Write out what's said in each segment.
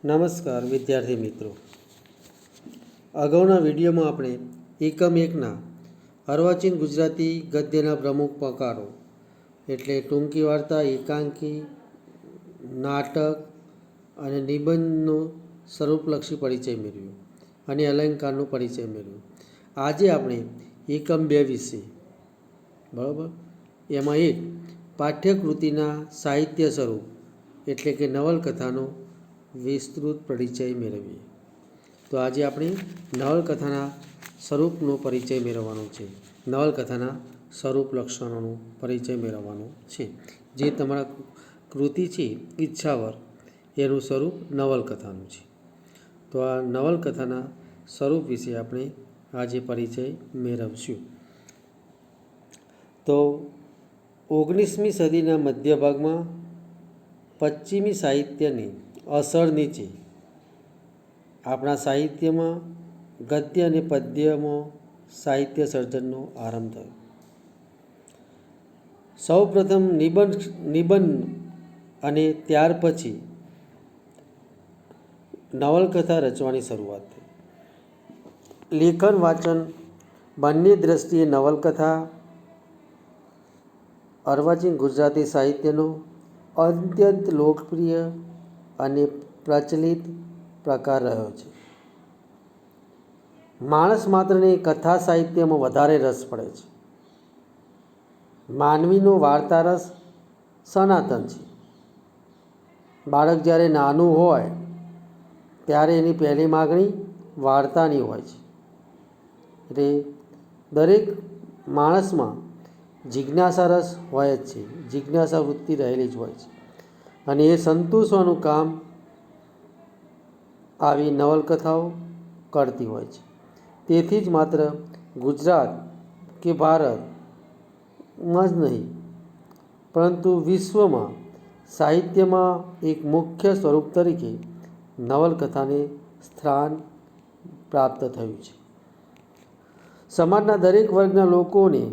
નમસ્કાર વિદ્યાર્થી મિત્રો, અગાઉના વિડીયોમાં આપણે એકમ એકના અર્વાચીન ગુજરાતી ગદ્યના પ્રમુખ પ્રકારો એટલે ટૂંકી વાર્તા, એકાંકી, નાટક અને નિબંધનો સ્વરૂપલક્ષી પરિચય મેળવ્યો અને અલંકારનો પરિચય મેળવ્યો. આજે આપણે એકમ 2 વિશે બરાબર એમાં એક પાઠ્યકૃતિના સાહિત્ય સ્વરૂપ એટલે કે નવલકથાનો વિસ્તૃત પરિચય મેળવીએ. તો આજે આપણે નવલકથાના સ્વરૂપનો પરિચય મેળવવાનો છે. નવલકથાના સ્વરૂપ લક્ષણોનો પરિચય મેળવવાનો છે. જે તમારા કૃતિ છે ઈચ્છાવર એનું સ્વરૂપ નવલકથાનું છે. તો આ નવલકથાના સ્વરૂપ વિશે આપણે આજે પરિચય મેળવશું. તો 19મી સદીના મધ્યભાગમાં પશ્ચિમી સાહિત્યની અસર નીચે આપણા સાહિત્યમાં ગદ્ય અને પદ્યમાં સાહિત્ય સર્જનનો આરંભ થયો. સૌપ્રથમ નિબંધ અને ત્યાર પછી નવલકથા રચવાની શરૂઆત થઈ. લેખન વાચન બંને દ્રષ્ટિએ નવલકથા અર્વાચીન ગુજરાતી સાહિત્યનો અત્યંત લોકપ્રિય અને પ્રચલિત પ્રકાર રહ્યો છે. માણસ માત્રને કથા સાહિત્યમાં વધારે રસ પડે છે. માનવીનો વાર્તા રસ સનાતન છે. બાળક જ્યારે નાનું હોય ત્યારે એની પહેલી માગણી વાર્તાની હોય છે. એટલે દરેક માણસમાં જિજ્ઞાસા રસ હોય જ છે, જિજ્ઞાસા વૃત્તિ રહેલી જ હોય છે અને એ સંતોષવાનું કામ આવી નવલકથાઓ કરતી હોય છે. તેથી જ માત્ર ગુજરાત કે ભારતમાં જ નહીં પરંતુ વિશ્વમાં સાહિત્યમાં એક મુખ્ય સ્વરૂપ તરીકે નવલકથાને સ્થાન પ્રાપ્ત થયું છે. સમાજના દરેક વર્ગના લોકોને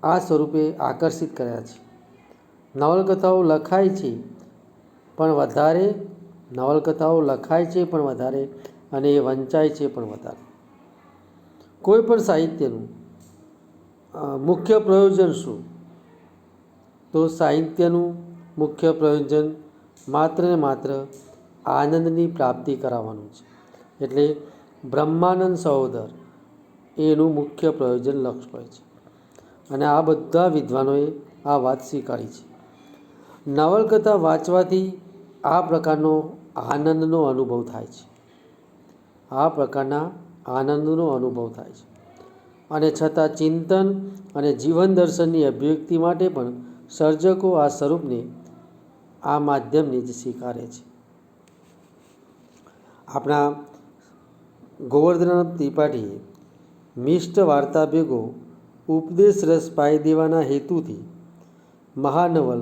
આ સ્વરૂપે આકર્ષિત કર્યા છે. નવલકથાઓ લખાય છે પણ વધારે અને એ વંચાય છે પણ વધારે. કોઈ પણ સાહિત્યનું મુખ્ય પ્રયોજન શું? તો સાહિત્યનું મુખ્ય પ્રયોજન માત્ર ને માત્ર આનંદની પ્રાપ્તિ કરાવવાનું છે. એટલે બ્રહ્માનંદ સહોદર એનું મુખ્ય પ્રયોજન લક્ષ્ય હોય છે અને આ બધા વિદ્વાનોએ આ વાત સ્વીકારી છે. નવલકથા વાંચવાથી આ પ્રકારનો આનંદનો અનુભવ થાય છે. અને છતાં ચિંતન અને જીવન દર્શનની અભિવ્યક્તિ માટે પણ સર્જકો આ સ્વરૂપને આ માધ્યમને જ સ્વીકારે છે. આપણા ગોવર્ધન ત્રિપાઠીએ મિષ્ટ વાર્તા ભેગો ઉપદેશ રસ પાઈ દેવાના હેતુથી મહાનવલ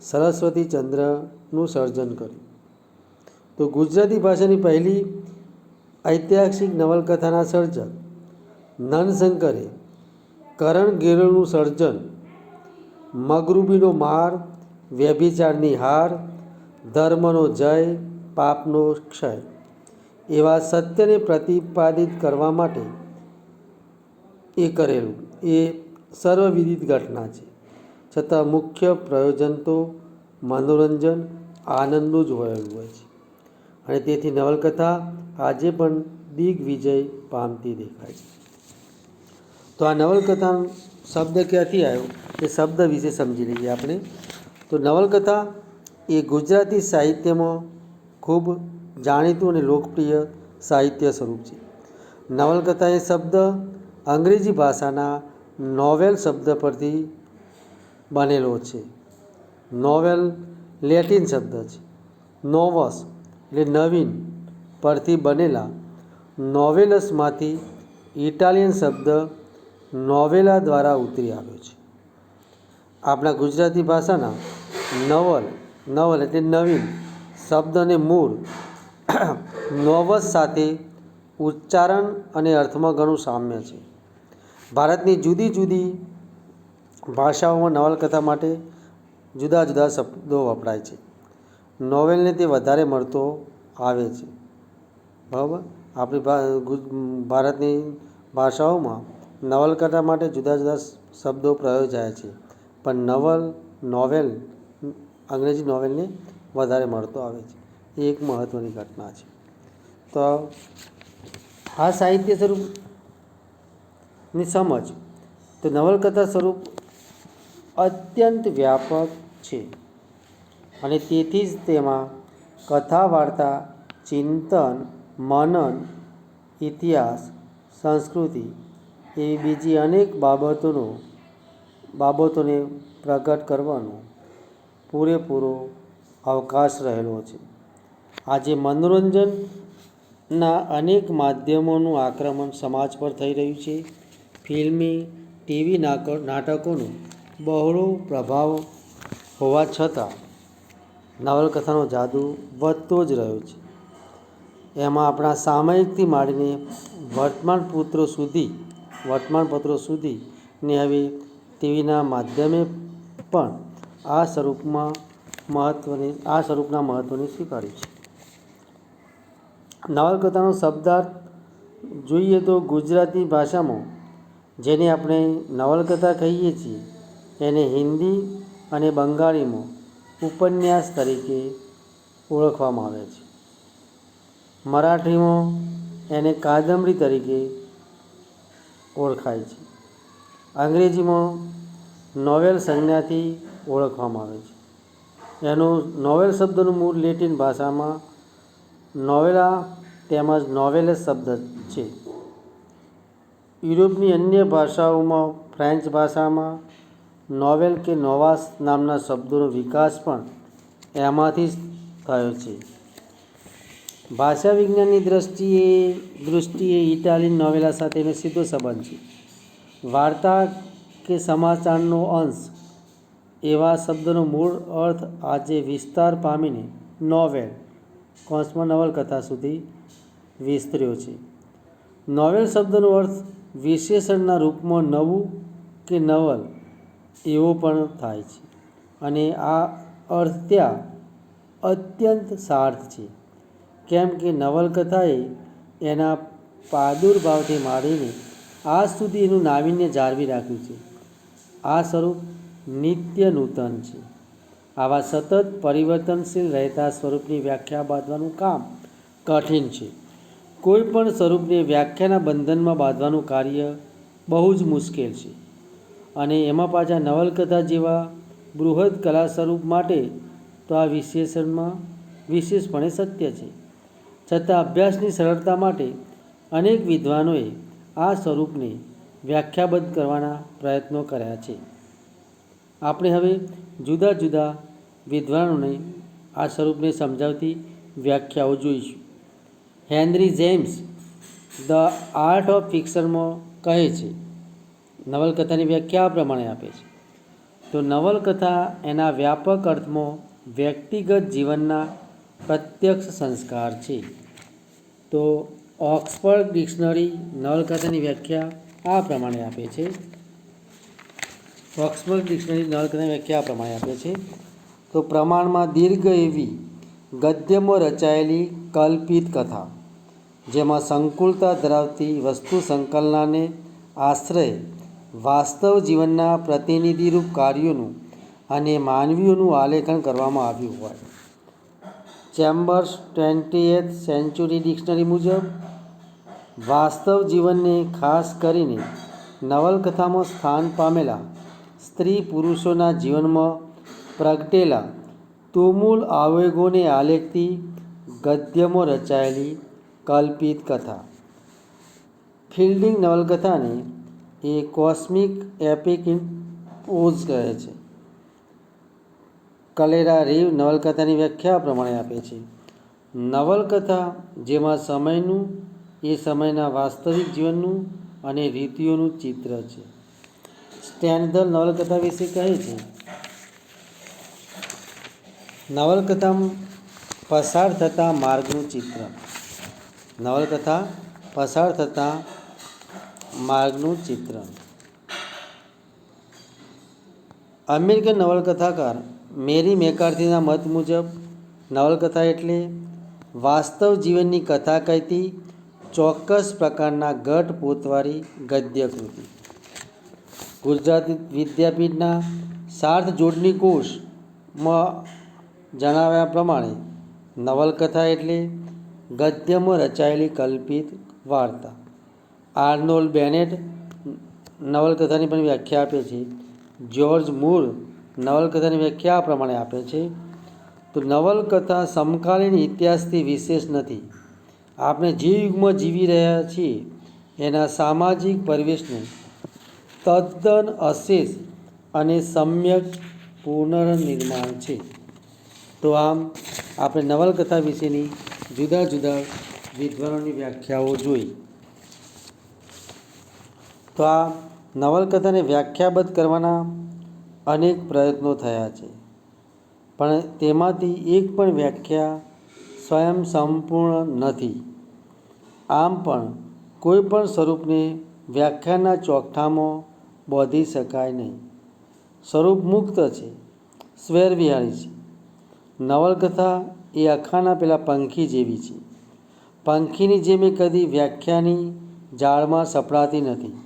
સરસ્વતીચંદ્રનું સર્જન કર્યું. તો ગુજરાતી ભાષાની પહેલી ઐતિહાસિક નવલકથાના સર્જક નનશંકરે કરણ ઘેરોનું સર્જન, મગરૂબીનો માર, વ્યભિચારની હાર, ધર્મનો જય, પાપનો ક્ષય એવા સત્યને પ્રતિપાદિત કરવા માટે એ કરેલું એ સર્વવિદિત ઘટના છે. છતાં મુખ્ય પ્રયોજન તો મનોરંજન, આનંદનું જ હોયેલું હોય છે અને તેથી નવલકથા આજે પણ દિગ્વિજય પામતી દેખાય છે. તો આ નવલકથા શબ્દ ક્યાંથી આવ્યો એ શબ્દ વિશે સમજી લઈએ આપણે. તો નવલકથા એ ગુજરાતી સાહિત્યમાં ખૂબ જાણીતું અને લોકપ્રિય સાહિત્ય સ્વરૂપ છે. નવલકથા એ શબ્દ અંગ્રેજી ભાષાના નોવેલ શબ્દ પરથી બનેલો છે. નોવેલ લેટિન શબ્દ છે. નોવસ એટલે નવીન પરથી બનેલા નોવેલસમાંથી ઇટાલિયન શબ્દ નોવેલા દ્વારા ઉતરી આવ્યો છે. આપણા ગુજરાતી ભાષાના નવલ એટલે નવીન શબ્દને મૂળ નોવસ સાથે ઉચ્ચારણ અને અર્થમાં ઘણું સામ્ય છે. ભારતની જુદી જુદી ભાષાઓમાં નવલકથા માટે જુદા જુદા શબ્દો વપરાય છે. નોવેલને તે વધારે મળતો આવે છે. બરાબર. આપણી ભારતની ભાષાઓમાં નવલકથા માટે જુદા જુદા શબ્દો પ્રયોજાય છે, પણ નોવેલ અંગ્રેજી નોવેલને વધારે મળતો આવે છે. એ એક મહત્ત્વની ઘટના છે. તો આ સાહિત્ય સ્વરૂપની સમજ, તો નવલકથા સ્વરૂપ અત્યંત વ્યાપક છે અને તેથી જ તેમાં કથા, વાર્તા, ચિંતન, મનન, ઇતિહાસ, સંસ્કૃતિ એવી બીજી અનેક બાબતોને પ્રગટ કરવાનો પૂરેપૂરો અવકાશ રહેલો છે. આજે મનોરંજનના અનેક માધ્યમોનું આક્રમણ સમાજ પર થઈ રહ્યું છે. ફિલ્મી, ટીવી નાટકોનો બહોળો પ્રભાવ હોવા છતાં નવલકથાનો જાદુ વધતો જ રહ્યો છે. એમાં આપણા સામયિકથી માંડીને વર્તમાનપત્રો સુધી ને હવે ટીવીના માધ્યમે પણ આ સ્વરૂપના મહત્ત્વને સ્વીકાર્યું છે. નવલકથાનો શબ્દાર્થ જોઈએ તો ગુજરાતી ભાષામાં જેને આપણે નવલકથા કહીએ છીએ એને હિન્દી અને બંગાળીમાં ઉપન્યાસ તરીકે ઓળખવામાં આવે છે. મરાઠીમાં એને કાદંબરી તરીકે ઓળખાય છે. અંગ્રેજીમાં નોવેલ સંજ્ઞાથી ઓળખવામાં આવે છે. એનું નોવેલ શબ્દનું મૂળ લેટિન ભાષામાં નોવેલા તેમજ નોવેલસ શબ્દ છે. યુરોપની અન્ય ભાષાઓમાં ફ્રેન્ચ ભાષામાં નોવેલ કે નોવાસ નામના શબ્દોનો વિકાસ પણ એમાંથી જ થયો છે. ભાષા વિજ્ઞાનની દૃષ્ટિએ ઇટાલિયન નોવેલા સાથે એનો સીધો સંબંધ છે. વાર્તા કે સમાચારનો અંશ એવા શબ્દનો મૂળ અર્થ આજે વિસ્તાર પામીને નોવેલ નવલકથા સુધી વિસ્તર્યો છે. નોવેલ શબ્દનો અર્થ વિશેષણના રૂપમાં નવું કે નવલ એવો પણ થાય છે અને આ અર્થ ત્યાં અત્યંત સાર્થ છે, કેમ કે નવલકથાએ એના પ્રાદુર્ભાવથી માંડીને આજ સુધી એનું નાવીન્ય જાળવી રાખ્યું છે. આ સ્વરૂપ નિત્ય નૂતન છે. આવા સતત પરિવર્તનશીલ રહેતા સ્વરૂપની વ્યાખ્યા બાંધવાનું કામ કઠિન છે. કોઈ પણ સ્વરૂપને વ્યાખ્યાના બંધનમાં બાંધવાનું કાર્ય બહુ જ મુશ્કેલ છે અને એમાં પાછા નવલકથા જેવા બૃહદ કલા સ્વરૂપ માટે તો આ વિશેષપણે સત્ય છે. છતાં અભ્યાસની સરળતા માટે અનેક વિદ્વાનોએ આ સ્વરૂપને વ્યાખ્યાબદ્ધ કરવાના પ્રયત્નો કર્યા છે. આપણે હવે જુદા જુદા વિદ્વાનોને આ સ્વરૂપને સમજાવતી વ્યાખ્યાઓ જોઈશું. Henry James the art of ફિક્શનમાં કહે છે, નવલકથાની વ્યાખ્યા આ પ્રમાણે આપે છે. તો નવલકથા એના વ્યાપક અર્થમાં વ્યક્તિગત જીવનના પ્રત્યક્ષ સંસ્કાર છે. તો ઓક્સફર્ડ ડિક્શનરી નવલકથાની વ્યાખ્યા આ પ્રમાણે આપે છે. તો પ્રમાણમાં દીર્ઘ એવી ગદ્યમાં રચાયેલી કલ્પિત કથા, જેમાં સંકુલતા ધરાવતી વસ્તુ સંકલનને આશ્રયે વાસ્તવ જીવનના પ્રતિનિધિરૂપ કાર્યોનું અને માનવીઓનું આલેખન કરવામાં આવ્યું હોય. ચેમ્બર્સ 20th સેન્ચુરી ડિક્શનરી મુજબ વાસ્તવ જીવનને ખાસ કરીને નવલકથામાં સ્થાન પામેલા સ્ત્રી પુરુષોના જીવનમાં પ્રગટેલા તુમુલ આવેગોને આલેખતી ગદ્યમાં રચાયેલી કલ્પિત કથા. ફિલ્ડિંગ નવલકથાને a cosmic epic in prose કહે છે. કલેરા રીવ નવલકથાની વ્યાખ્યા પ્રમાણે આપે છે, નવલકથા જેમાં સમયનું એ સમયના વાસ્તવિક જીવનનું અને રીતિઓનું ચિત્ર છે. સ્ટેન્ડલ નવલકથા વિશે કહે છે, નવલકથામાં પસાર થતા માર્ગનું ચિત્ર. અમેરિકન નવલકથાકાર મેરી મેકાર્થીના મત મુજબ નવલકથા એટલે વાસ્તવ જીવનની કથા કહેતી ચોક્કસ પ્રકારના ઘટપોતવાળી ગદ્ય કૃતિ. ગુજરાતી વિદ્યાપીઠના સાર્થ જોડણી કોષમાં જણાવ્યા પ્રમાણે નવલકથા એટલે ગદ્યમાં રચાયેલી કલ્પિત વાર્તા. આર્નોલ્ડ બેનેટ નવલકથાની પણ વ્યાખ્યા આપે છે. જ્યોર્જ મૂર નવલકથાની વ્યાખ્યા આ પ્રમાણે આપે છે. તો નવલકથા સમકાલીન ઇતિહાસથી વિશેષ નથી. આપણે જે યુગમાં જીવી રહ્યા છીએ એના સામાજિક પરિવેશનું તદ્દન અશેષ અને સમ્યક પુનર્નિર્માણ છે. તો આમ આપણે નવલકથા વિશેની જુદા જુદા વિદ્વાનોની વ્યાખ્યાઓ જોઈ. તો આ નવલકથાને વ્યાખ્યાબદ્ધ કરવાના અનેક પ્રયત્નો થયા છે, પણ તેમાંથી એક પણ વ્યાખ્યા સ્વયં સંપૂર્ણ નથી. આમ પણ કોઈ પણ સ્વરૂપને વ્યાખ્યાના ચોકઠામાં બાંધી શકાય નહીં. સ્વરૂપ મુક્ત છે, સ્વૈરવિહારી છે. નવલકથા એ અખાના પેલા પંખી જેવી છે. પંખીની જેમ એ કદી વ્યાખ્યાની જાળમાં સપડાતી નથી.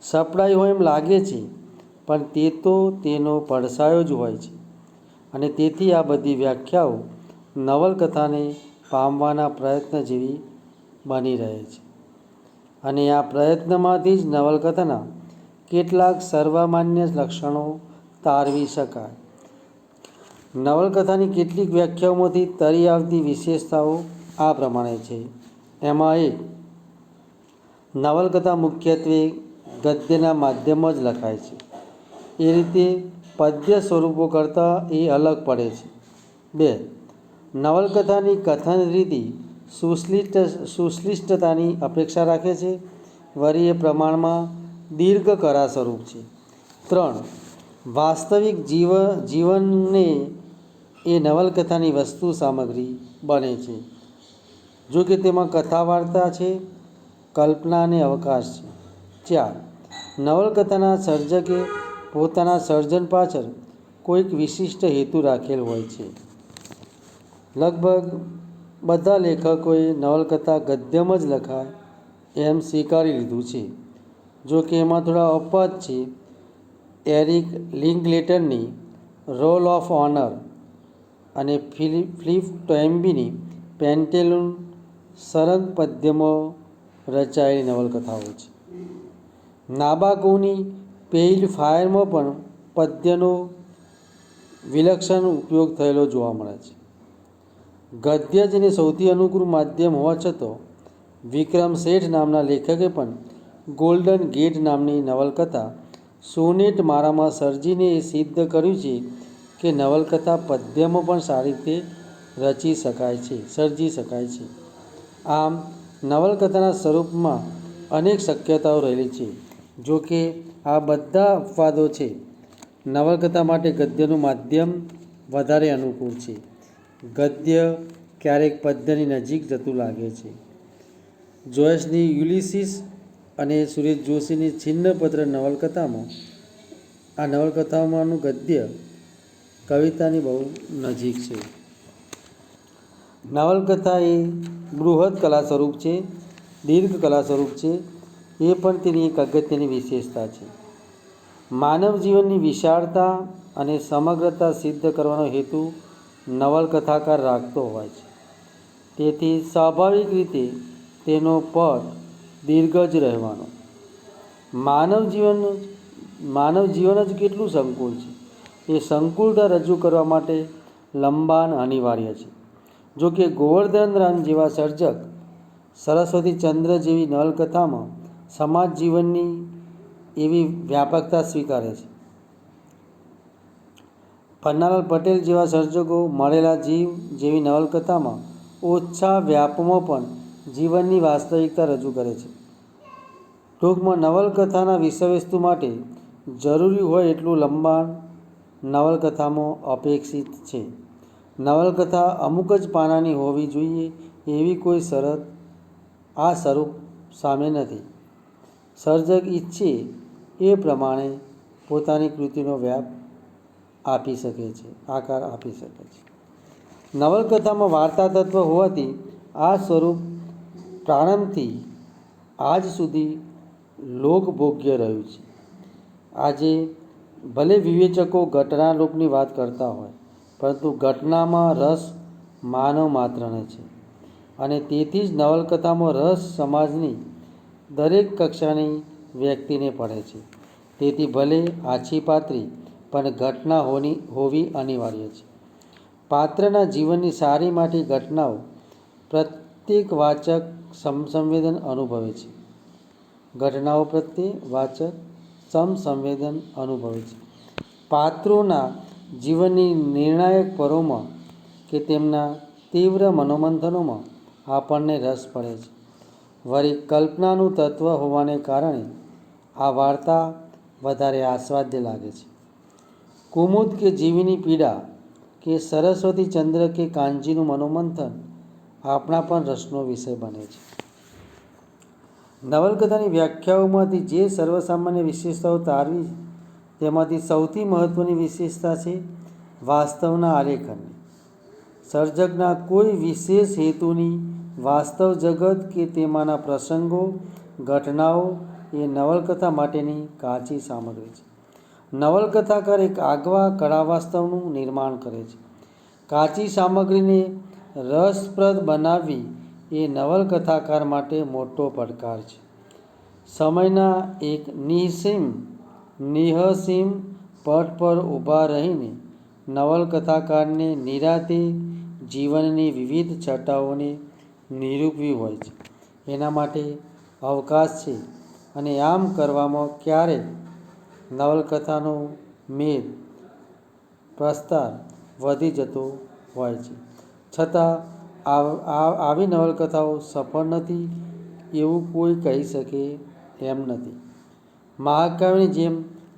સપડાઈ હોય એમ લાગે છે, પણ તે તો તેનો પડછાયો જ હોય છે. અને તેથી આ બધી વ્યાખ્યાઓ નવલકથાને પામવાના પ્રયત્ન જેવી બની રહે છે. અને આ પ્રયત્નમાંથી જ નવલકથાના કેટલાક સર્વમાન્ય લક્ષણો તારવી શકાય. નવલકથાની કેટલીક વ્યાખ્યાઓમાંથી તરી આવતી વિશેષતાઓ આ પ્રમાણે છે. એમાં એક, નવલકથા મુખ્યત્વે ગદ્યના માધ્યમમાં જ લખાય છે. એ રીતે પદ્ય સ્વરૂપો કરતાં એ અલગ પડે છે. 2. નવલકથાની કથન રીતિ સુશ્લિષ્ટતાની અપેક્ષા રાખે છે. વળી એ પ્રમાણમાં દીર્ઘ કરા સ્વરૂપ છે. 3. વાસ્તવિક જીવનને એ નવલકથાની વસ્તુ સામગ્રી બને છે. જો કે તેમાં કથા વાર્તા છે, કલ્પના અને અવકાશ છે. 4. નવલકથાના સર્જકે પોતાના સર્જન પાછળ કોઈક વિશિષ્ટ હેતુ રાખેલ હોય છે. લગભગ બધા લેખકોએ નવલકથા ગદ્યમાં જ લખાય એમ સ્વીકારી લીધું છે. જો કે એમાં થોડા અપવાદ છે. એરિક લિંકલેટરની રોલ ઓફ ઓનર અને ફિલિપ ટોઇમ્બીની પેન્ટેલુન સરંગ પદ્યમાં રચાયેલી નવલકથાઓ છે. નાબાકોની પેઇલ ફાયરમાં પણ પદ્યનો વિલક્ષણ ઉપયોગ થયેલો જોવા મળે છે. ગદ્ય જેને સૌથી અનુકૂળ માધ્યમ હોવા છતાં વિક્રમ શેઠ નામના લેખકે પણ ગોલ્ડન ગેટ નામની નવલકથા સોનેટ મારામાં સર્જીને એ સિદ્ધ કર્યું છે કે નવલકથા પદ્યમાં પણ સારી રીતે સર્જી શકાય છે. આમ નવલકથાના સ્વરૂપમાં અનેક શક્યતાઓ રહેલી છે. જો કે આ બધા અપવાદો છે. નવલકથા માટે ગદ્યનું માધ્યમ વધારે અનુકૂળ છે. ગદ્ય ક્યારેક પદ્યની નજીક જતું લાગે છે. જોયસની યુલિસિસ અને સુરેશ જોશીની છિન્નપત્ર નવલકથામાં આ નવલકથામાંનું ગદ્ય કવિતાની બહુ નજીક છે. નવલકથા એ બૃહદ કલા સ્વરૂપ છે, દીર્ઘ કલા સ્વરૂપ છે. એ પણ તેની એક અગત્યની વિશેષતા છે. માનવ જીવનની વિશાળતા અને સમગ્રતા સિદ્ધ કરવાનો હેતુ નવલકથાકાર રાખતો હોય છે. તેથી સ્વાભાવિક રીતે તેનો પદ દીર્ઘ જ રહેવાનો. માનવ જીવન જ કેટલું સંકુલ છે. એ સંકુલતા રજૂ કરવા માટે લંબાણ અનિવાર્ય છે. જો કે ગોવર્ધન રામ જેવા સર્જક સરસ્વતીચંદ્ર જેવી નવલકથામાં સમાજ જીવનની એવી વ્યાપકતા સ્વીકારે છે. પન્નાલાલ પટેલ જેવા સર્જકો મળેલા જીવ જેવી નવલકથામાં ઓછા વ્યાપમાં પણ જીવનની વાસ્તવિકતા રજૂ કરે છે. ટૂંકમાં નવલકથાના વિષયવસ્તુ માટે જરૂરી હોય એટલું લંબાણ નવલકથામાં અપેક્ષિત છે. નવલકથા અમુક જ પાનાની હોવી જોઈએ એવી કોઈ શરત આ સ્વરૂપ સામે નથી. સર્જક ઈચ્છે એ પ્રમાણે પોતાની કૃતિનો વ્યાપ આપી શકે છે, આકાર આપી શકે છે. નવલકથામાં વાર્તા તત્વ હોવાથી આ સ્વરૂપ પ્રારંભથી આજ સુધી લોકભોગ્ય રહ્યું છે. આજે ભલે વિવેચકો ઘટના રૂપની વાત કરતા હોય, પરંતુ ઘટનામાં રસ માનવ માત્રને છે અને તેથી જ નવલકથામાં રસ સમાજની દરેક કક્ષાની વ્યક્તિને પડે છે. તેથી ભલે આછી પાતળી પણ ઘટના હોવી અનિવાર્ય છે. પાત્રના જીવનની સારી માટી ઘટનાઓ પ્રત્યેક વાચક સમસંવેદન અનુભવે છે. ઘટનાઓ પ્રત્યે વાચક સમસંવેદન અનુભવે છે. પાત્રોના જીવનની નિર્ણાયક પળોમાં કે તેમના તીવ્ર મનોમંથનોમાં આપણને રસ પડે છે. વળી કલ્પનાનું તત્વ હોવાને કારણે આ વાર્તા વધારે આસ્વાદ્ય લાગે છે. કુમુદ કે જીવીની પીડા કે સરસ્વતી ચંદ્ર કે કાનજીનું મનોમંથન આપણા પણ રસનો વિષય બને છે. નવલકથાની વ્યાખ્યાઓમાંથી જે સર્વસામાન્ય વિશેષતાઓ તારવી તેમાંથી સૌથી મહત્ત્વની વિશેષતા છે વાસ્તવના આલેખનની. સર્જકના કોઈ વિશેષ હેતુની વાસ્તવ જગત કે તેમાંના પ્રસંગો ઘટનાઓ એ નવલકથા માટેની કાચી સામગ્રી છે. નવલકથાકાર એક આગવા કળાવાસ્તવનું નિર્માણ કરે છે. કાચી સામગ્રીને રસપ્રદ બનાવવી એ નવલકથાકાર માટે મોટો પડકાર છે. સમયના એક નિઃસીમ પટ પર ઊભા રહીને નવલકથાકારને નિરાતે જીવનની વિવિધ છટાઓને નિરૂપવી હોય છે. એના માટે અવકાશ છે અને આમ કરવામાં ક્યારેક નવલકથાનો મેદ પ્રસ્તાર વધી જતો હોય છે. છતાં આવી નવલકથાઓ સફળ નથી એવું કોઈ કહી શકે એમ નથી. મહાકાવ્યની જેમ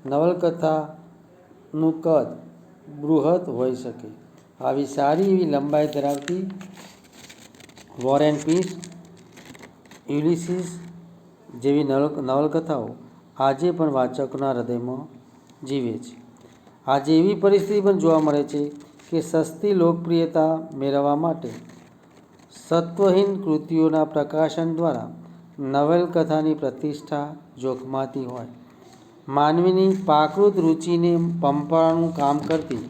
નવલકથાનું કદ બૃહદ હોઈ શકે. આવી સારી એવી લંબાઈ ધરાવતી વોર એન્ડ પીસ, યુલિસીસ જેવી નવલકથાઓ આજે પણ વાચકોના હૃદયમાં જીવે છે. આજે એવી પરિસ્થિતિ પણ જોવા મળે છે કે સસ્તી લોકપ્રિયતા મેળવવા માટે સત્વહીન કૃતિઓના પ્રકાશન દ્વારા નવલકથાની પ્રતિષ્ઠા જોખમાતી હોય. માનવીની પ્રાકૃત રુચિને પંપાળવાનું કામ કરતી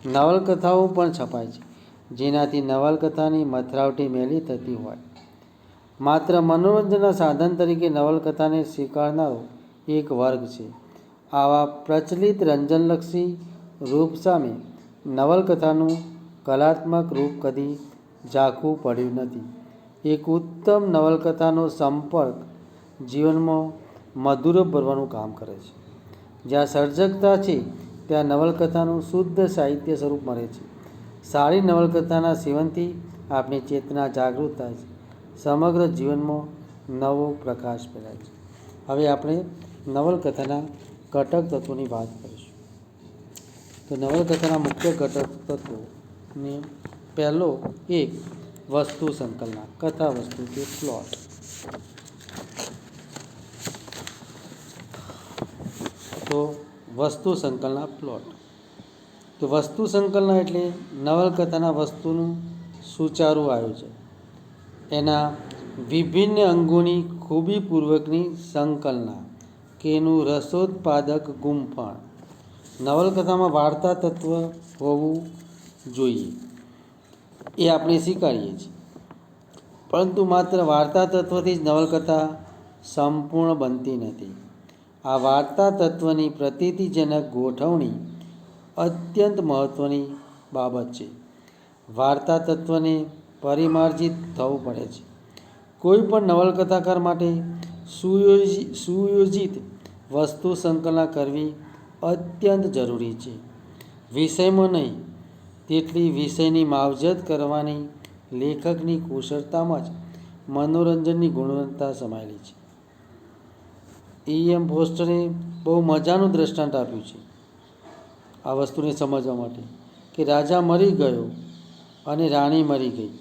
નવલકથાઓ પણ છપાય છે, જેનાથી નવલકથાની મથરાવટી મેલી થતી હોય. માત્ર મનોરંજનના સાધન તરીકે નવલકથાને સ્વીકારનારો એક વર્ગ છે. આવા પ્રચલિત રંજનલક્ષી રૂપ સામે નવલકથાનું કલાત્મક રૂપ કદી ઝાંખું પડ્યું નથી. એક ઉત્તમ નવલકથાનો સંપર્ક જીવનમાં મધુરપ ભરવાનું કામ કરે છે. જ્યાં સર્જકતા છે ત્યાં નવલકથાનું શુદ્ધ સાહિત્ય સ્વરૂપ મળે છે. સારી નવલકથાના સેવનથી આપણી ચેતના જાગૃત થાય છે. સમગ્ર જીવનમાં નવો પ્રકાશ ફેલાય છે. હવે આપણે નવલકથાના ઘટક તત્વોની વાત કરીશું. તો નવલકથાના મુખ્ય ઘટક તત્વોને પહેલો એક વસ્તુ સંકલન, કથા વસ્તુ કે પ્લોટ. તો વસ્તુ સંકલન, પ્લોટ. તો વસ્તુ સંકલન એટલે નવલકથાના વસ્તુનું સુચારું આયોજન, એના વિભિન્ન અંગોની ખૂબીપૂર્વકની સંકલના કે એનું રસોત્પાદક ગુંફણ. નવલકથામાં વાર્તા તત્વ હોવું જોઈએ એ આપણે સ્વીકારીએ છીએ, પરંતુ માત્ર વાર્તા તત્વથી જ નવલકથા સંપૂર્ણ બનતી નથી. આ વાર્તા તત્વની પ્રતીતિજનક ગોઠવણી અત્યંત મહત્ત્વની બાબત છે. વાર્તા તત્વને પરિમાર્જિત થવું પડે છે. કોઈ પણ નવલકથાકાર માટે સુયોજિત વસ્તુ સંકલન કરવી અત્યંત જરૂરી છે. વિષયમાં નહીં તેટલી વિષયની માવજત કરવાની લેખકની કુશળતામાં જ મનોરંજનની ગુણવત્તા સમાયેલી છે. E.M. ફોસ્ટરે બહુ મજાનું દ્રષ્ટાંત આપ્યું છે આ વસ્તુને સમજવા માટે, કે રાજા મરી ગયો અને રાણી મરી ગઈ.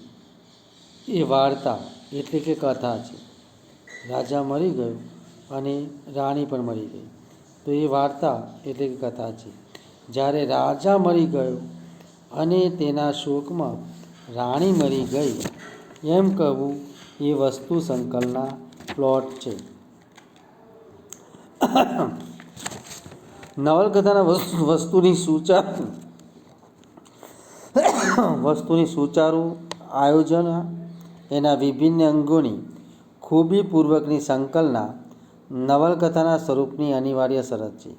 એ વાર્તા એટલે કે કથા છે. રાજા મરી ગયો અને રાણી પણ મરી ગઈ, તો એ વાર્તા એટલે કે કથા છે. જ્યારે રાજા મરી ગયો અને તેના શોકમાં રાણી મરી ગઈ એમ કહેવું એ વસ્તુ સંકલનના પ્લોટ છે. નવલકથાના વસ્તુની સુચારું આયોજન, એના વિભિન્ન અંગોની ખૂબીપૂર્વકની સંકલના નવલકથાના સ્વરૂપની અનિવાર્ય શરત છે.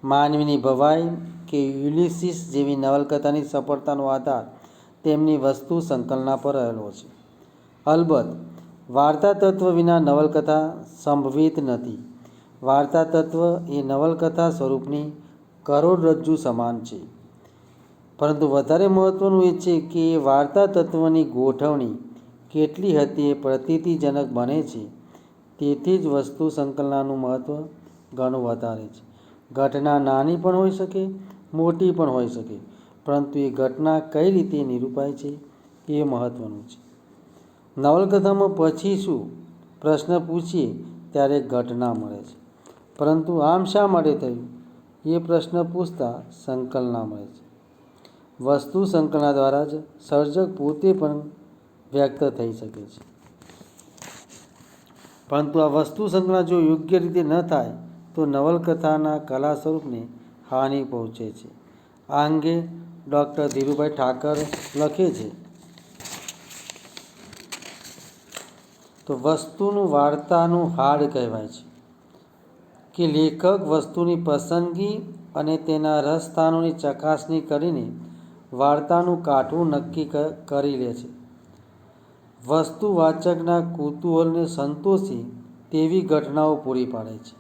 માનવીની ભવાઈ કે યુલિસિસ જેવી નવલકથાની સફળતાનો આધાર તેમની વસ્તુ સંકલના પર રહેલો છે. અલબત્ત વાર્તા તત્વ વિના નવલકથા સંભવિત નથી. વાર્તા તત્વ એ નવલકથા સ્વરૂપની કરોડરજ્જુ સમાન છે. પરંતુ વધારે મહત્ત્વનું એ છે કે એ વાર્તા તત્વની ગોઠવણી કેટલી હદે પ્રતીતિજનક બને છે. તેથી જ વસ્તુ સંકલનનું મહત્ત્વ ઘણું વધારે છે. ઘટના નાની પણ હોઈ શકે, મોટી પણ હોઈ શકે, પરંતુ એ ઘટના કઈ રીતે નિરૂપાય છે એ મહત્ત્વનું છે. નવલકથામાં પછી શું પ્રશ્ન પૂછીએ ત્યારે ઘટના મળે છે, પરંતુ આમ શા માટે થયું એ પ્રશ્ન પૂછતા સંકલના મળે છે. વસ્તુ સંકલના દ્વારા જ સર્જક પોતે પણ વ્યક્ત થઈ શકે છે. પરંતુ આ વસ્તુ સંકલન જો યોગ્ય રીતે ન થાય તો નવલકથાના કલા સ્વરૂપને હાનિ પહોંચે છે. આ અંગે ડૉક્ટર ધીરુભાઈ ઠાકર લખે છે, તો વસ્તુનું વાર્તાનું હાડ કહેવાય છે કે લેખક વસ્તુની પસંદગી અને તેના રસસ્થાનોની ચકાસણી કરીને વાર્તાનું કાઠવું નક્કી કરી લે છે. વસ્તુ વાચકના કુતૂહલને સંતોષે તેવી ઘટનાઓ પૂરી પાડે છે,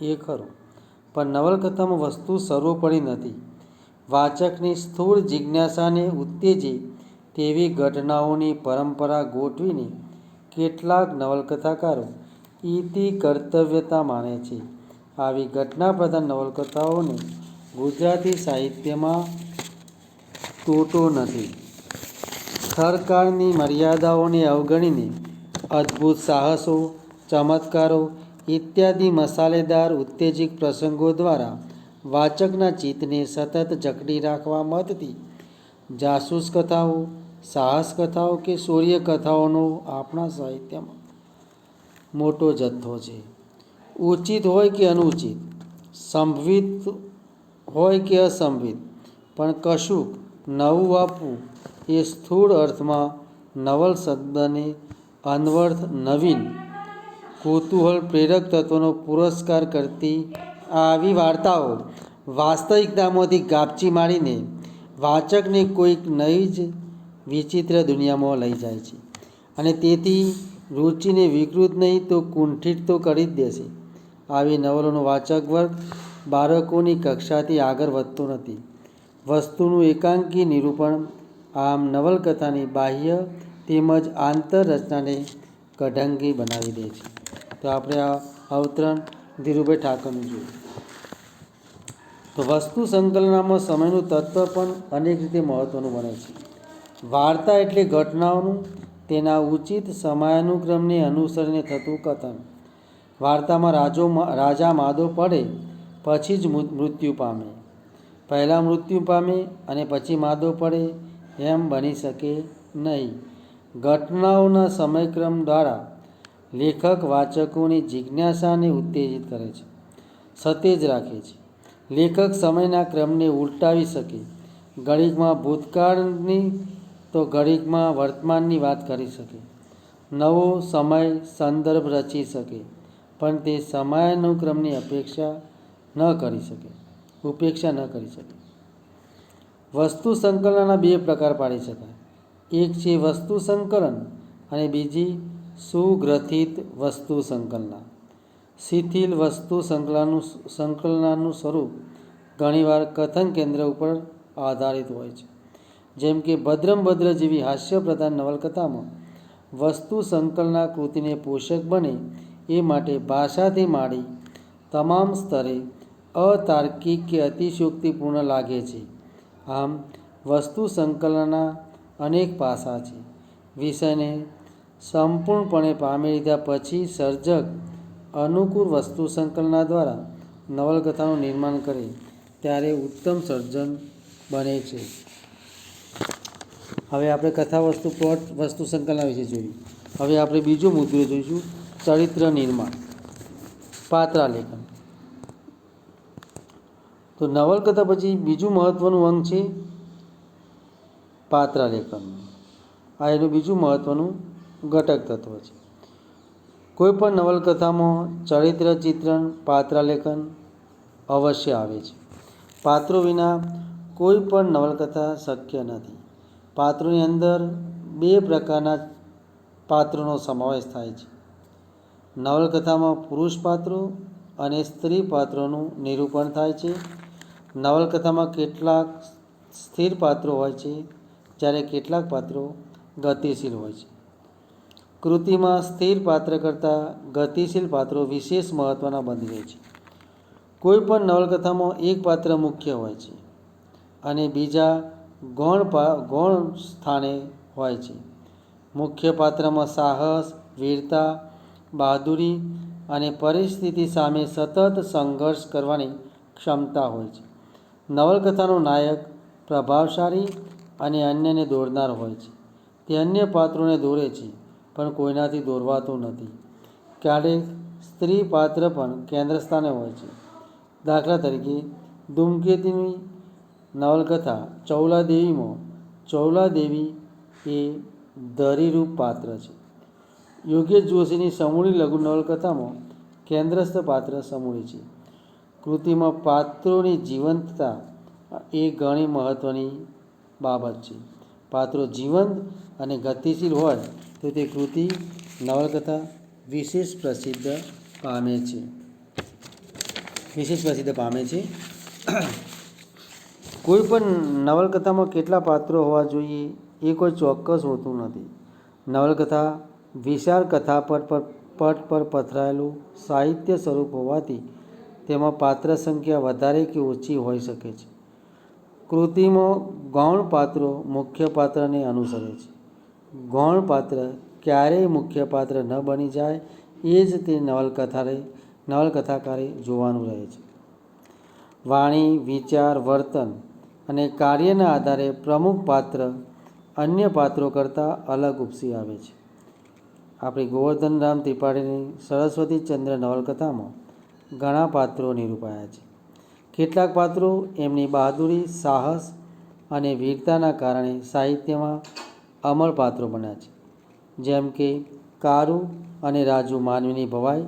એ ખરું, પણ નવલકથામાં વસ્તુ સર્વોપરી નથી. વાચકની સ્થૂળ જિજ્ઞાસાને ઉત્તેજે તેવી ઘટનાઓની પરંપરા ગોઠવીને કેટલાક નવલકથાકારો ઇતિ કર્તવ્યતા માને છે. આવી ઘટના પ્રધાન નવલકથાઓને ગુજરાતી સાહિત્યમાં તોટો નથી. સ્થળકાળની મર્યાદાઓને અવગણીને અદ્ભુત સાહસો, ચમત્કારો ઇત્યાદિ મસાલેદાર ઉત્તેજક પ્રસંગો દ્વારા વાચકના ચિત્તને સતત જકડી રાખવા મથતી જાસૂસ કથાઓ, સાહસ કથાઓ કે શૌર્ય કથાઓનો આપણા સાહિત્યમાં મોટો જથ્થો છે. ઉચિત હોય કે અનુચિત, સંભવિત હોય કે અસંભવિત, પણ કશુંક નવું આપવું એ સ્થૂળ અર્થમાં નવલ શબ્દને અન્વર્થ નવીન, કુતૂહલ પ્રેરક તત્વોનો પુરસ્કાર કરતી આવી વાર્તાઓ વાસ્તવિકતામાંથી ગાપચી મારીને વાચકને કોઈક નવી જ વિચિત્ર દુનિયામાં લઈ જાય છે અને તેથી રુચિને વિકૃત નહીં તો કુંઠિત તો કરી જ દેશે. આવી નવલોનો વાચક વર્ગ બાળકોની કક્ષાથી આગળ વધતો નથી. વસ્તુનું એકાંકી નિરૂપણ આમ નવલકથાની બાહ્ય તેમજ આંતર રચનાને કઢંગી બનાવી દે છે. તો આપણે આ અવતરણ ધીરુભાઈ ઠાકરનું જોયું. તો વસ્તુ સંકલનમાં સમયનું તત્વ પણ અનેક રીતે મહત્ત્વનું બને છે. વાર્તા એટલે ઘટનાઓનું તેના ઉચિત સમયાનુક્રમને અનુસરીને થતું કથન. વાર્તામાં રાજા માદો પડે પછી જ મૃત્યુ પામે, પહેલાં મૃત્યુ પામે અને પછી માદો પડે એમ બની શકે નહીં. ઘટનાઓના સમયક્રમ દ્વારા લેખક વાચકોની જિજ્ઞાસાને ઉત્તેજિત કરે છે, સતેજ રાખે છે. લેખક સમયના ક્રમને ઉલટાવી શકે, ઘડીકમાં ભૂતકાળની તો ઘડીકમાં વર્તમાનની વાત કરી શકે, નવો સમય સંદર્ભ રચી શકે, પણ તે સમયાનુક્રમની ઉપેક્ષા ન કરી શકે. વસ્તુ સંકલનના બે પ્રકાર પાડી શકાય. એક છે વસ્તુ સંકલન અને બીજી સુગ્રથિત વસ્તુ સંકલના. શિથિલ વસ્તુ સંકલનનું સ્વરૂપ ઘણીવાર કથન કેન્દ્ર ઉપર આધારિત હોય છે. જેમ કે ભદ્રમ ભદ્ર જેવી હાસ્યપ્રધાન નવલકથામાં વસ્તુ સંકલના કૃતિને પોષક બને એ માટે ભાષાથી માંડી તમામ સ્તરે અતાર્કિક કે અતિશયોક્તિપૂર્ણ લાગે છે. આમ વસ્તુ સંકલનના અનેક પાસા છે. વિષયને સંપૂર્ણપણે પામી લીધા પછી સર્જક અનુકૂળ વસ્તુ સંકલના દ્વારા નવલકથાનું નિર્માણ કરે ત્યારે ઉત્તમ સર્જન બને છે. હવે આપણે કથા વસ્તુ પ્લોટ વસ્તુ સંકલન વિશે જોયું. હવે આપણે બીજો મુદ્દો જોઈશું, ચરિત્ર નિર્માણ, પાત્રાલેખન. તો નવલકથા પછી બીજું મહત્ત્વનું અંગ છે પાત્રાલેખન. આ એનું બીજું મહત્ત્વનું ઘટક તત્વ છે. કોઈપણ નવલકથામાં ચરિત્ર ચિત્રણ, પાત્રાલેખન અવશ્ય આવે છે. પાત્રો વિના કોઈ પણ નવલકથા શક્ય નથી. પાત્રોની અંદર બે પ્રકારના પાત્રોનો સમાવેશ થાય છે. નવલકથામાં પુરુષ પાત્રો અને સ્ત્રી પાત્રોનું નિરૂપણ થાય છે. નવલકથામાં કેટલાક સ્થિર પાત્રો હોય છે, જ્યારે કેટલાક પાત્રો ગતિશીલ હોય છે. કૃતિમાં સ્થિર પાત્ર કરતાં ગતિશીલ પાત્રો વિશેષ મહત્ત્વના બની રહે છે. કોઈ પણ નવલકથામાં એક પાત્ર મુખ્ય હોય છે અને બીજા ગૌણ સ્થાને હોય છે. મુખ્ય પાત્રમાં સાહસ, વીરતા, બહાદુરી અને પરિસ્થિતિ સામે સતત સંઘર્ષ કરવાની ક્ષમતા હોય છે. નવલકથાનો નાયક પ્રભાવશાળી અને અન્યને દોરનાર હોય છે. તે અન્ય પાત્રોને દોરે છે, પણ કોઈનાથી દોરવાતું નથી. ક્યારેક સ્ત્રી પાત્ર પણ કેન્દ્ર સ્થાને હોય છે. દાખલા તરીકે ધૂમકેતુની નવલકથા ચૌલાદેવીમાં ચૌલાદેવી એ ધરીરૂપ પાત્ર છે. યોગેશ જોશીની સમૂળી લઘુ નવલકથામાં કેન્દ્રસ્થ પાત્ર સમૂળી છે. કૃતિમાં પાત્રોની જીવંતતા એ ઘણી મહત્ત્વની બાબત છે. પાત્રો જીવંત અને ગતિશીલ હોય તો તે કૃતિ નવલકથા વિશેષ પ્રસિદ્ધ પામે છે. કોઈ પણ નવલકથામાં કેટલા પાત્રો હોવા જોઈએ એ કોઈ ચોક્કસ હોતું નથી. નવલકથા વિશાળ કથા પટ પર પથરાયેલું સાહિત્ય સ્વરૂપ હોવાથી તેમાં પાત્ર સંખ્યા વધારે કે ઓછી હોઈ શકે છે. કૃતિમાં ગૌણ પાત્રો મુખ્ય પાત્રને અનુસરે છે. ગૌણ પાત્ર ક્યારેય મુખ્ય પાત્ર ન બની જાય એ જ તે નવલકથાકારે જોવાનું રહે છે. વાણી, વિચાર, વર્તન અને કાર્યના આધારે પ્રમુખ પાત્ર અન્ય પાત્રો કરતાં અલગ ઉપસી આવે છે. આપણી ગોવર્ધનરામ ત્રિપાઠીની સરસ્વતીચંદ્ર નવલકથામાં ઘણા પાત્રો નિરૂપાયા છે. કેટલાક પાત્રો એમની બહાદુરી, સાહસ અને વીરતાના કારણે સાહિત્યમાં અમર પાત્રો બન્યા છે. જેમ કે કારુ અને રાજુ માનવીની ભવાઈ,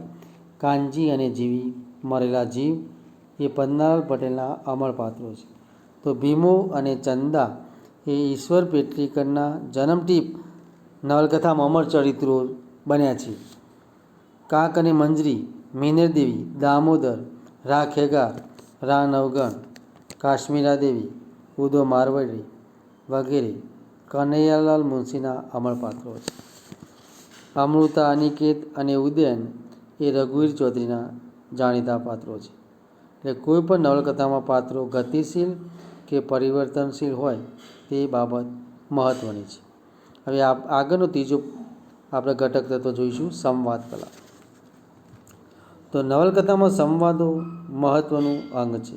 કાનજી અને જીવી મરેલા જીવ એ પન્નાલાલ પટેલના અમર પાત્રો છે. તો ભીમો અને ચંદા એ ઈશ્વર પેટલીકરના જન્મટીપ નવલકથામાં અમર ચરિત્રો બન્યા છે. કાક અને મંજરી, મિનળદેવી, દામોદર, રા ખેગાર, રા નવગણ, કાશ્મીરાદેવી, ઉદો મારવાડી વગેરે કનૈયાલાલ મુનશીના અમર પાત્રો છે. અમૃતા, અનિકેત અને ઉદયન એ રઘુવીર ચૌધરીના જાણીતા પાત્રો છે. એટલે કોઈ પણ નવલકથામાં પાત્રો ગતિશીલ કે પરિવર્તનશીલ હોય તે બાબત મહત્ત્વની છે. હવે આગળનો ત્રીજો આપણે ઘટક તત્વ જોઈશું, સંવાદ કલા. તો નવલકથામાં સંવાદો મહત્ત્વનું અંગ છે.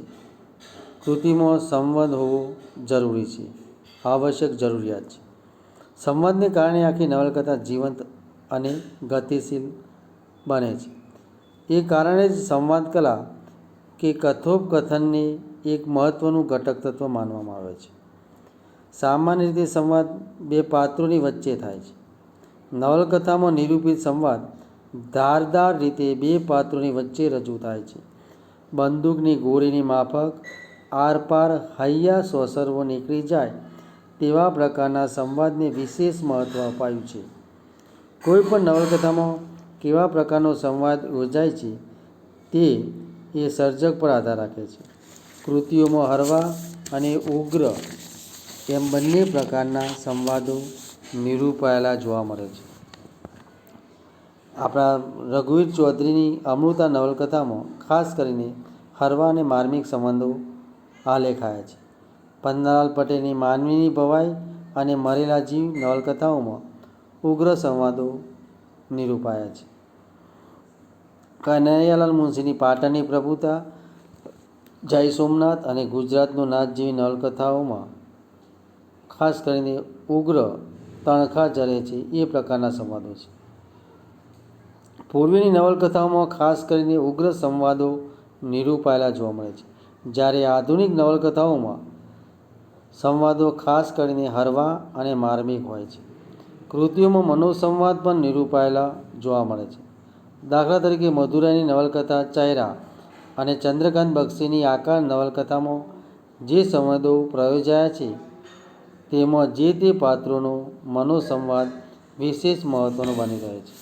કૃતિમાં સંવાદ હોવો જરૂરી છે, આવશ્યક જરૂરિયાત છે. સંવાદને કારણે આખી નવલકથા જીવંત અને ગતિશીલ બને છે. એ કારણે જ સંવાદ કલા કે કથોપકથનને એક મહત્ત્વનું ઘટક તત્વ માનવામાં આવે છે. સામાન્ય રીતે સંવાદ બે પાત્રોની વચ્ચે થાય છે. નવલકથામાં નિરૂપિત સંવાદ ધારદાર રીતે બે પાત્રોની વચ્ચે રજૂ થાય છે. બંદૂકની ગોળીની માફક આરપાર હૈયા સોસરવો નીકળી જાય તેવા પ્રકારના સંવાદને વિશેષ મહત્ત્વ અપાયું છે. કોઈ પણ નવલકથામાં કેવા પ્રકારનો સંવાદ યોજાય છે તે એ સર્જક પર આધાર રાખે છે. કૃતિઓમાં હળવા અને ઉગ્ર એમ બંને પ્રકારના સંવાદો નિરૂપાયેલા જોવા મળે છે. આપણા રઘુવીર ચૌધરીની અમૃતા નવલકથામાં ખાસ કરીને હળવા અને માર્મિક સંબંધો આલેખાયા છે. પન્નાલાલ પટેલની માનવીની ભવાઈ અને મરેલા જીવ નવલકથાઓમાં ઉગ્ર સંવાદો નિરૂપાયા છે. કનૈયાલાલ મુનશીની પાટણની પ્રભુતા, જય સોમનાથ અને ગુજરાતનો નાથ જેવી નવલકથાઓમાં ખાસ કરીને ઉગ્ર તણખા જરે છે એ પ્રકારના સંવાદો છે. પૂર્વીની નવલકથાઓમાં ખાસ કરીને ઉગ્ર સંવાદો નિરૂપાયેલા જોવા મળે છે, જ્યારે આધુનિક નવલકથાઓમાં સંવાદો ખાસ કરીને હળવા અને માર્મિક હોય છે. કૃતિઓમાં મનોસંવાદ પણ નિરૂપાયેલા જોવા મળે છે. દાખલા તરીકે મધુરાયની નવલકથા ચાયરા અને ચંદ્રકાંત બક્ષીની આકાર નવલકથામાં જે સંવાદો પ્રયોજાયા છે તેમાં જે તે પાત્રોનો મનોસંવાદ વિશેષ મહત્ત્વનો બની રહે છે.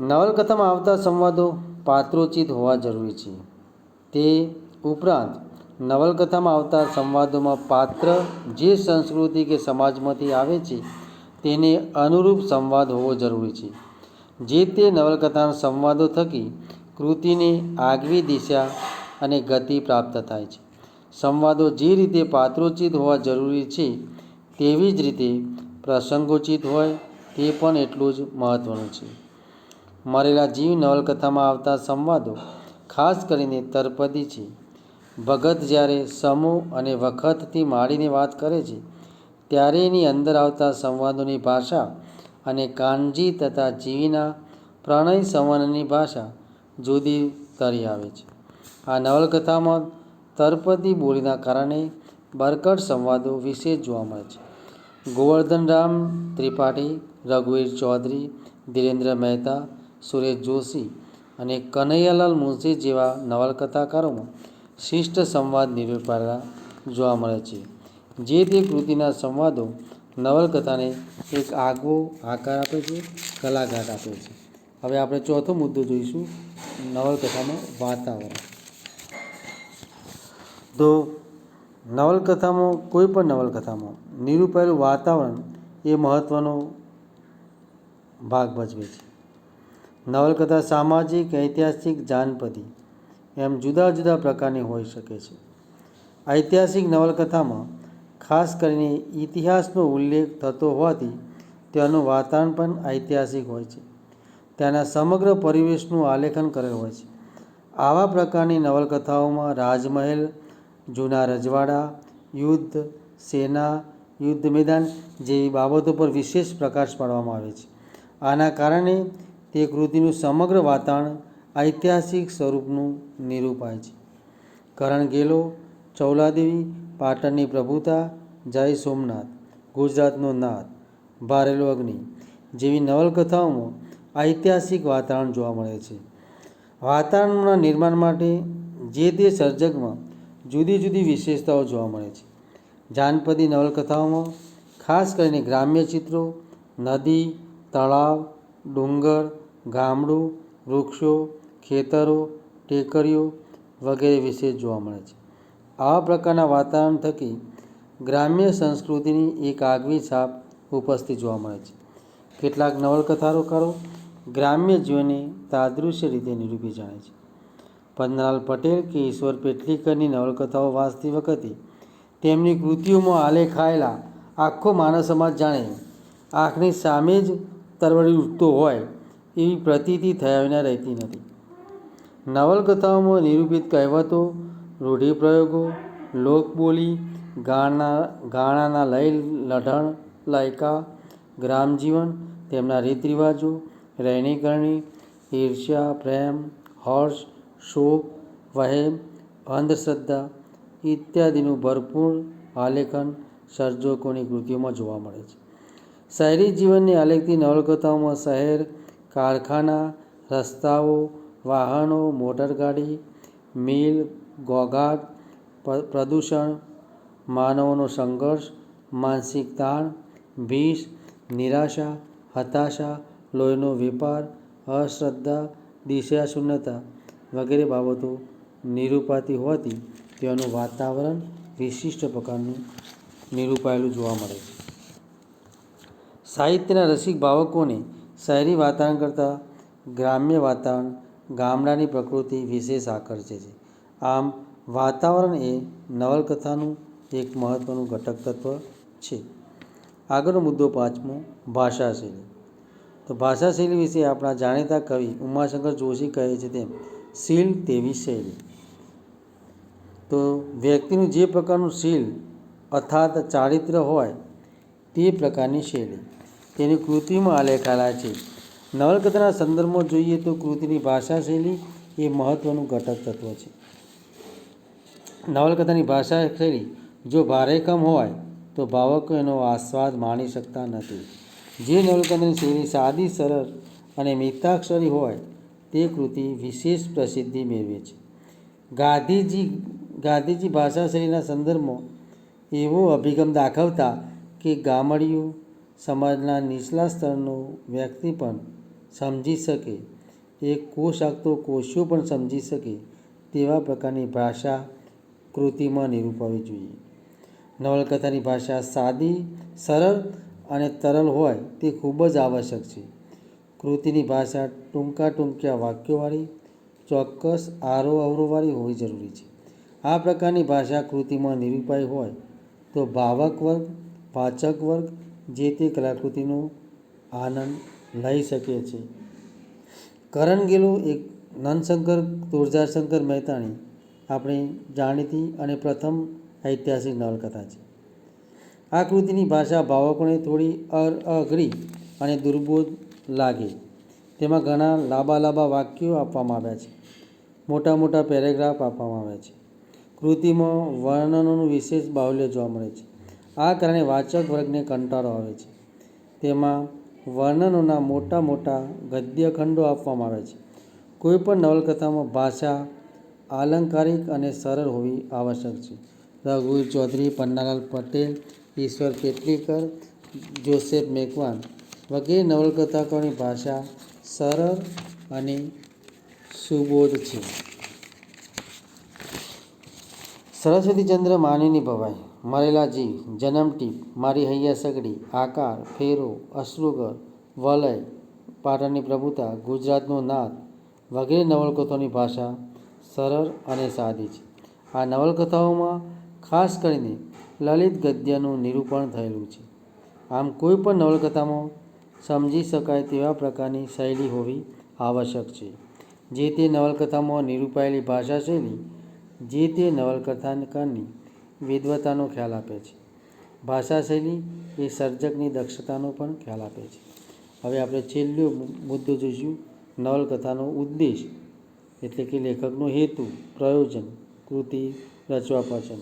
નવલકથામાં આવતા સંવાદો પાત્રોચિત હોવા જરૂરી છે. તે ઉપરાંત નવલકથામાં આવતા સંવાદોમાં પાત્ર જે સંસ્કૃતિ કે સમાજમાંથી આવે છે તેને અનુરૂપ સંવાદ હોવો જરૂરી છે. જે તે નવલકથાના સંવાદો થકી કૃતિને આગવી દિશા અને ગતિ પ્રાપ્ત થાય છે. સંવાદો જે રીતે પાત્રોચિત હોવા જરૂરી છે તેવી જ રીતે પ્રસંગોચિત હોય તે પણ એટલું જ મહત્ત્વનું છે. મરેલા જીવ નવલકથામાં આવતા સંવાદો ખાસ કરીને તળપદી છે. ભગત જ્યારે સમૂહ અને વખતથી માંડીને વાત કરે છે ત્યારે એની અંદર આવતા સંવાદોની ભાષા અને કાનજી તથા જીવીના પ્રણય સંવનની ભાષા જુદી તરી આવે છે. આ નવલકથામાં તળપદી બોલીના કારણે બરકટ સંવાદો વિશેષ જોવા મળે છે. ગોવર્ધનરામ ત્રિપાઠી, રઘુવીર ચૌધરી, ધીરેન્દ્ર મહેતા, સુરેશ જોશી અને કનૈયાલાલ મુનશી જેવા નવલકથાકારોમાં શિષ્ટ સંવાદ નિરૂપાયેલા જોવા મળે છે. જે તે કૃતિના સંવાદો નવલકથાને એક આગવો આકાર આપે છે, કલાઘાટ આપે છે. હવે આપણે ચોથો મુદ્દો જોઈશું, નવલકથામાં વાતાવરણ. તો નવલકથામાં કોઈ પણ નવલકથામાં નિરૂપાયેલું વાતાવરણ એ મહત્ત્વનો ભાગ ભજવે છે. નવલકથા સામાજિક, ઐતિહાસિક, જાનપદી એમ જુદા જુદા પ્રકારની હોઈ શકે છે. ઐતિહાસિક નવલકથામાં ખાસ કરીને ઇતિહાસનો ઉલ્લેખ થતો હોવાથી તેનું વાતાવરણ પણ ઐતિહાસિક હોય છે. ત્યાંના સમગ્ર પરિવેશનું આલેખન કરેલ હોય છે. આવા પ્રકારની નવલકથાઓમાં રાજમહેલ, જૂના રજવાડા, યુદ્ધ, સેના, યુદ્ધ મેદાન જેવી બાબતો પર વિશેષ પ્રકાશ પાડવામાં આવે છે. આના કારણે તે કૃતિનું સમગ્ર વાતાવરણ ઐતિહાસિક સ્વરૂપનું નિરૂપાય છે. કરણ ગેલો, ચૌલાદેવી, પાટણની પ્રભુતા, જય સોમનાથ, ગુજરાતનો નાથ, ભારેલો અગ્નિ જેવી નવલકથાઓમાં ઐતિહાસિક વાતાવરણ જોવા મળે છે. વાતાવરણના નિર્માણ માટે જે તે સર્જકમાં જુદી જુદી વિશેષતાઓ જોવા મળે છે. જાનપદી નવલકથાઓમાં ખાસ કરીને ગ્રામ્ય ચિત્રો, નદી, તળાવ, ડુંગર, ગામડું, વૃક્ષો, ખેતરો, ટેકરીઓ વગેરે વિશેષ જોવા મળે છે. આવા પ્રકારના વાતાવરણ થકી ગ્રામ્ય સંસ્કૃતિની એક આગવી છાપ ઉપસ્થિત જોવા મળે છે. કેટલાક નવલકથાકારો ગ્રામ્ય જીવનને તાદૃશ્ય રીતે નિરૂપી જાણે છે. પન્નાલાલ પટેલ કે ઈશ્વર પેટલીકરની નવલકથાઓ વાંચતી વખતે તેમની કૃતિઓમાં આલેખાયેલા આખો માનવ સમાજ જાણે આંખની સામે જ તરવડી ઉઠતો હોય એવી પ્રતીતિ થયા વિના રહેતી નથી. નવલકથાઓમાં નિરૂપિત કહેવતો, રૂઢિપ્રયોગો, લોકબોલી, ગાણાના લય, લઢણ, લયકા, ગ્રામજીવન, તેમના રીતરિવાજો, રહેણીકરણી, ઈર્ષ્યા, પ્રેમ, હર્ષ, શોક, વહેમ, અંધશ્રદ્ધા ઇત્યાદિનું ભરપૂર આલેખન સર્જકોની કૃતિઓમાં જોવા મળે છે. શહેરી જીવનને આલેખતી નવલકથાઓમાં શહેર, કારખાના, રસ્તાઓ, વાહનો, મોટરગાડી, મિલ, ઘોંઘાટ, પ્રદૂષણ, માનવોનો સંઘર્ષ, માનસિક તાણ, ભીષ, નિરાશા, હતાશા, લોહીનો વેપાર, અશ્રદ્ધા, દિશાશૂન્યતા વગેરે બાબતો નિરૂપાતી હોવાથી તેનું વાતાવરણ વિશિષ્ટ પ્રકારનું નિરૂપાયેલું જોવા મળે છે. સાહિત્યના રસિક ભાવકોને શહેરી વાતાવરણ કરતાં ગ્રામ્ય વાતાવરણ, ગામડાની પ્રકૃતિ વિશેષ આકર્ષે છે. આમ વાતાવરણ એ નવલકથાનું એક મહત્ત્વનું ઘટક તત્વ છે. આગળનો મુદ્દો પાંચમો, ભાષાશૈલી. તો ભાષાશૈલી વિશે આપણા જાણીતા કવિ ઉમાશંકર જોશી કહે છે તેમ શીલ તેવી શૈલી. તો વ્યક્તિનું જે પ્રકારનું શીલ અર્થાત ચારિત્ર્ય હોય તે પ્રકારની શૈલી તેની કૃતિમાં આલેખાયેલા છે. નવલકથાના સંદર્ભમાં જોઈએ તો કૃતિની ભાષા શૈલી એ મહત્ત્વનું ઘટક તત્વ છે. નવલકથાની ભાષા શૈલી જો ભારેખમ હોય તો ભાવકો એનો આસ્વાદ માણી શકતા નથી. જે નવલકથાની શૈલી સાદી, સરળ અને મિતાક્ષરી હોય તે કૃતિ વિશેષ પ્રસિદ્ધિ મેળવે છે. ગાંધીજી ભાષા શૈલીના સંદર્ભમાં એવો અભિગમ દાખવતા કે ગામડિયું સમાજના નીચલા સ્તરનો વ્યક્તિ પણ સમજી શકે, એક કોશ આગતો કોશિયો પણ સમજી શકે તેવા પ્રકારની ભાષા કૃતિમાં નિરૂપવી જોઈએ. નવલકથાની ભાષા સાદી, સરળ અને તરલ હોય તે ખૂબ જ આવશ્યક છે. કૃતિની ભાષા ટૂંકા વાક્યોવાળી, ચોક્કસ આરોહ-અવરોહવાળી હોવી જરૂરી છે. આ પ્રકારની ભાષા કૃતિમાં નિરૂપાઈ હોય તો ભાવક વર્ગ, વાચક વર્ગ જે તે કલાકૃતિનો આનંદ લઈ શકે છે. કરણ ગેલો એક નંદશંકર તુળજાશંકર મહેતાની આપણી જાણીતી અને પ્રથમ ઐતિહાસિક નવલકથા છે. આ કૃતિની ભાષા ભાવકોને થોડી અઘરી અને દુર્બોધ લાગે. તેમાં ઘણા લાંબા વાક્યો આપવામાં આવ્યા છે, મોટા પેરેગ્રાફ આપવામાં આવ્યા છે. કૃતિમાં વર્ણનોનું વિશેષ બાહુલ્ય જોવા મળે છે. આ કારણે વાચક વર્ગને કંટાળો આવે છે. તેમાં વર્ણનોના મોટા ગદ્યખંડો આપવામાં આવે છે. કોઈપણ નવલકથામાં ભાષા આલંકારિક અને સરળ હોવી આવશ્યક છે. રઘુવીર ચૌધરી, પન્નાલાલ પટેલ, ઈશ્વર પેટલીકર, જોસેફ મેકવાન વગેરે નવલકથાકારોની ભાષા સરળ અને સુબોધ છે. સરસ્વતીચંદ્ર માનવીની ભવાઈ, મરેલા જીવ, જન્મટીપ, મારી હૈયા સગડી, આકાર, ફેરો, અશ્રુઘર, વલય, પાટણની પ્રભુતા, ગુજરાતનો નાથ વગેરે નવલકથાઓની ભાષા સરળ અને સાદી છે. આ નવલકથાઓમાં ખાસ કરીને લલિત ગદ્યનું નિરૂપણ થયેલું છે. આમ કોઈ પણ નવલકથામાં સમજી શકાય તેવા પ્રકારની શૈલી હોવી આવશ્યક છે. જે તે નવલકથામાં નિરૂપાયેલી ભાષા શૈલી જે તે નવલકથાકારની વિદ્વતાનો ખ્યાલ આપે છે. ભાષા શૈલી એ સર્જકની દક્ષતાનો પણ ખ્યાલ આપે છે. હવે આપણે છેલ્લો મુદ્દો જોઈશું, નવલકથાનો ઉદ્દેશ એટલે કે લેખકનો હેતુ, પ્રયોજન, કૃતિ રચવા પાછળ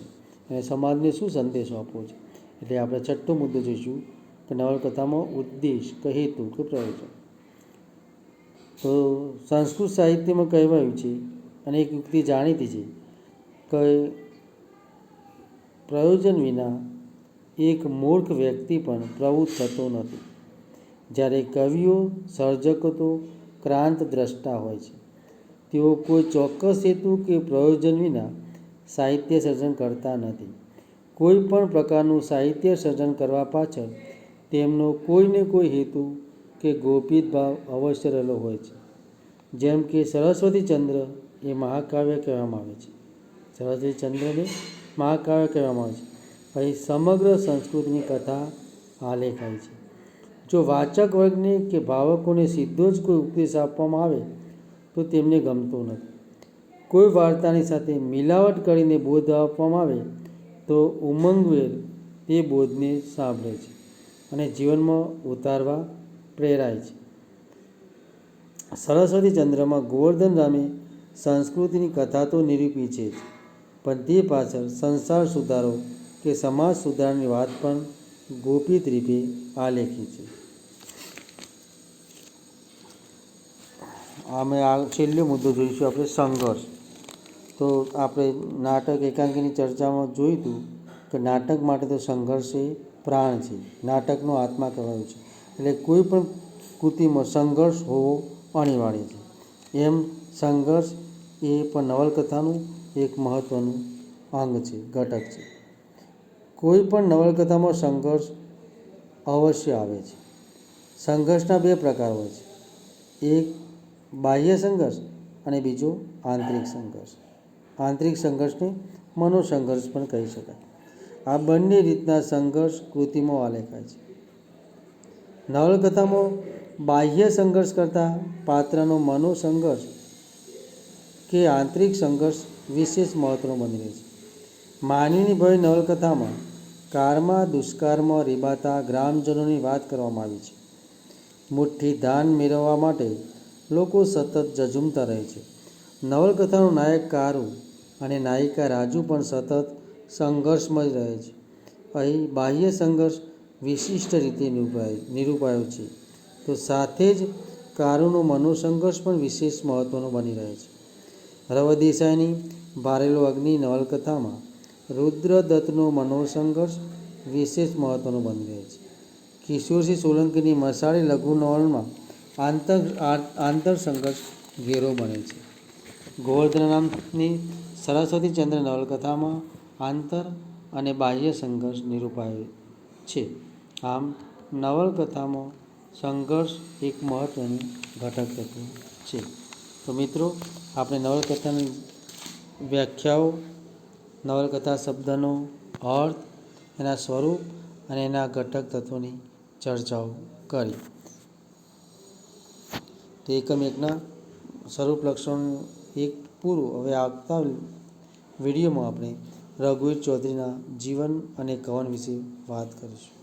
અને સમાજને શું સંદેશો આપવો છે. એટલે આપણે છઠ્ઠો મુદ્દો જોઈશું કે નવલકથામાં ઉદ્દેશ કે હેતુ કે પ્રયોજન. તો સંસ્કૃત સાહિત્યમાં કહેવાયું છે અને એક યુક્તિ જાણીતી છે કે પ્રયોજન વિના એક મૂર્ખ વ્યક્તિ પણ પ્રવૃત્ત થતો નથી. જ્યારે કવિઓ, સર્જકો તો ક્રાંત દ્રષ્ટા હોય છે. તેઓ કોઈ ચોક્કસ હેતુ કે પ્રયોજન વિના સાહિત્ય સર્જન કરતા નથી. કોઈ પણ પ્રકારનું સાહિત્ય સર્જન કરવા પાછળ તેમનો કોઈને કોઈ હેતુ કે ગોપિત ભાવ અવશ્ય રહેલો હોય છે. જેમ કે સરસ્વતીચંદ્ર એ મહાકાવ્ય કહેવામાં આવે છે. સરસ્વતીચંદ્રને મહાકાવ્ય કહેવામાં આવે છે. અહીં સમગ્ર સંસ્કૃતની કથા આલેખાઈ છે. જો વાચક વર્ગને કે ભાવકોને સીધો જ કોઈ ઉપદેશ આપવામાં આવે તો તેમને ગમતો નથી. કોઈ વાર્તાની સાથે મિલાવટ કરીને બોધ આપવામાં આવે તો ઉમંગભેર તે બોધને સાંભળે છે અને જીવનમાં ઉતારવા પ્રેરાય છે. સરસ્વતીચંદ્રમાં ગોવર્ધન રામે સંસ્કૃતિની કથા તો નિરૂપી છે જ, પણ તે પાછળ સંસાર સુધારો કે સમાજ સુધારણાની વાત પણ ગોપિત રૂપે આલેખી છે. અમે આ છેલ્લો મુદ્દો જોઈશું આપણે સંઘર્ષ. તો આપણે નાટક એકાંકીની ચર્ચામાં જોયું હતું કે નાટક માટે તો સંઘર્ષ એ પ્રાણ છે, નાટકનો આત્મા કહેવાયું છે. એટલે કોઈ પણ કૃતિમાં સંઘર્ષ હોવો અનિવાર્ય છે. એમ સંઘર્ષ એ પણ નવલકથાનું એક મહત્ત્વનું અંગ છે, ઘટક છે. કોઈ પણ નવલકથામાં સંઘર્ષ અવશ્ય આવે છે. સંઘર્ષના બે પ્રકાર હોય છે, એક બાહ્ય સંઘર્ષ અને બીજો આંતરિક સંઘર્ષ. આંતરિક સંઘર્ષને મનોસંઘર્ષ પણ કહી શકાય. આ બંને રીતના સંઘર્ષ કૃતિમાં આલેખાય છે. નવલકથામાં બાહ્ય સંઘર્ષ કરતાં પાત્રનો મનોસંઘર્ષ કે આંતરિક સંઘર્ષ વિશેષ મહત્ત્વનો બની રહે છે. માનવીની ભવાઈ નવલકથામાં કારમાં દુષ્કાળમાં રીબાતા ગ્રામજનોની વાત કરવામાં આવી છે. મુઠ્ઠી ધાન મેળવવા માટે લોકો સતત ઝઝૂમતા રહે છે. નવલકથાનો નાયક કારુ અને નાયિકા રાજુ પણ સતત સંઘર્ષમાં જ રહે છે. અહીં બાહ્ય સંઘર્ષ વિશિષ્ટ રીતે નિરૂપાયો છે, તો સાથે જ કારુનો મનોસંઘર્ષ પણ વિશેષ મહત્ત્વનો બની રહે છે. રવ દેસાઈની ભારેલો અગ્નિ નવલકથામાં રુદ્રદત્તનો મનોસંઘર્ષ વિશેષ મહત્ત્વનો બની રહે છે. કિશોરસિંહ સોલંકીની મસાળી લઘુ નોવેલમાં આંતરસંઘર્ષ ઘેરો બને છે. ગોવર્ધનરામની સરસ્વતીચંદ્ર નવલકથામાં આંતર અને બાહ્ય સંઘર્ષ નિરૂપાયો છે. આમ નવલકથામાં સંઘર્ષ એક મહત્ત્વનું ઘટક તત્વ છે. તો મિત્રો, આપણે નવલકથાની વ્યાખ્યાઓ, નવલકથા શબ્દનો અર્થ, એના સ્વરૂપ અને એના ઘટક તત્વોની ચર્ચાઓ કરી. તો એકમ એકના સ્વરૂપ લક્ષણ એક પૂરું. હવે આવતા વિડીયોમાં આપણે રઘુવીર ચૌધરીના જીવન અને કવન વિશે વાત કરીશું.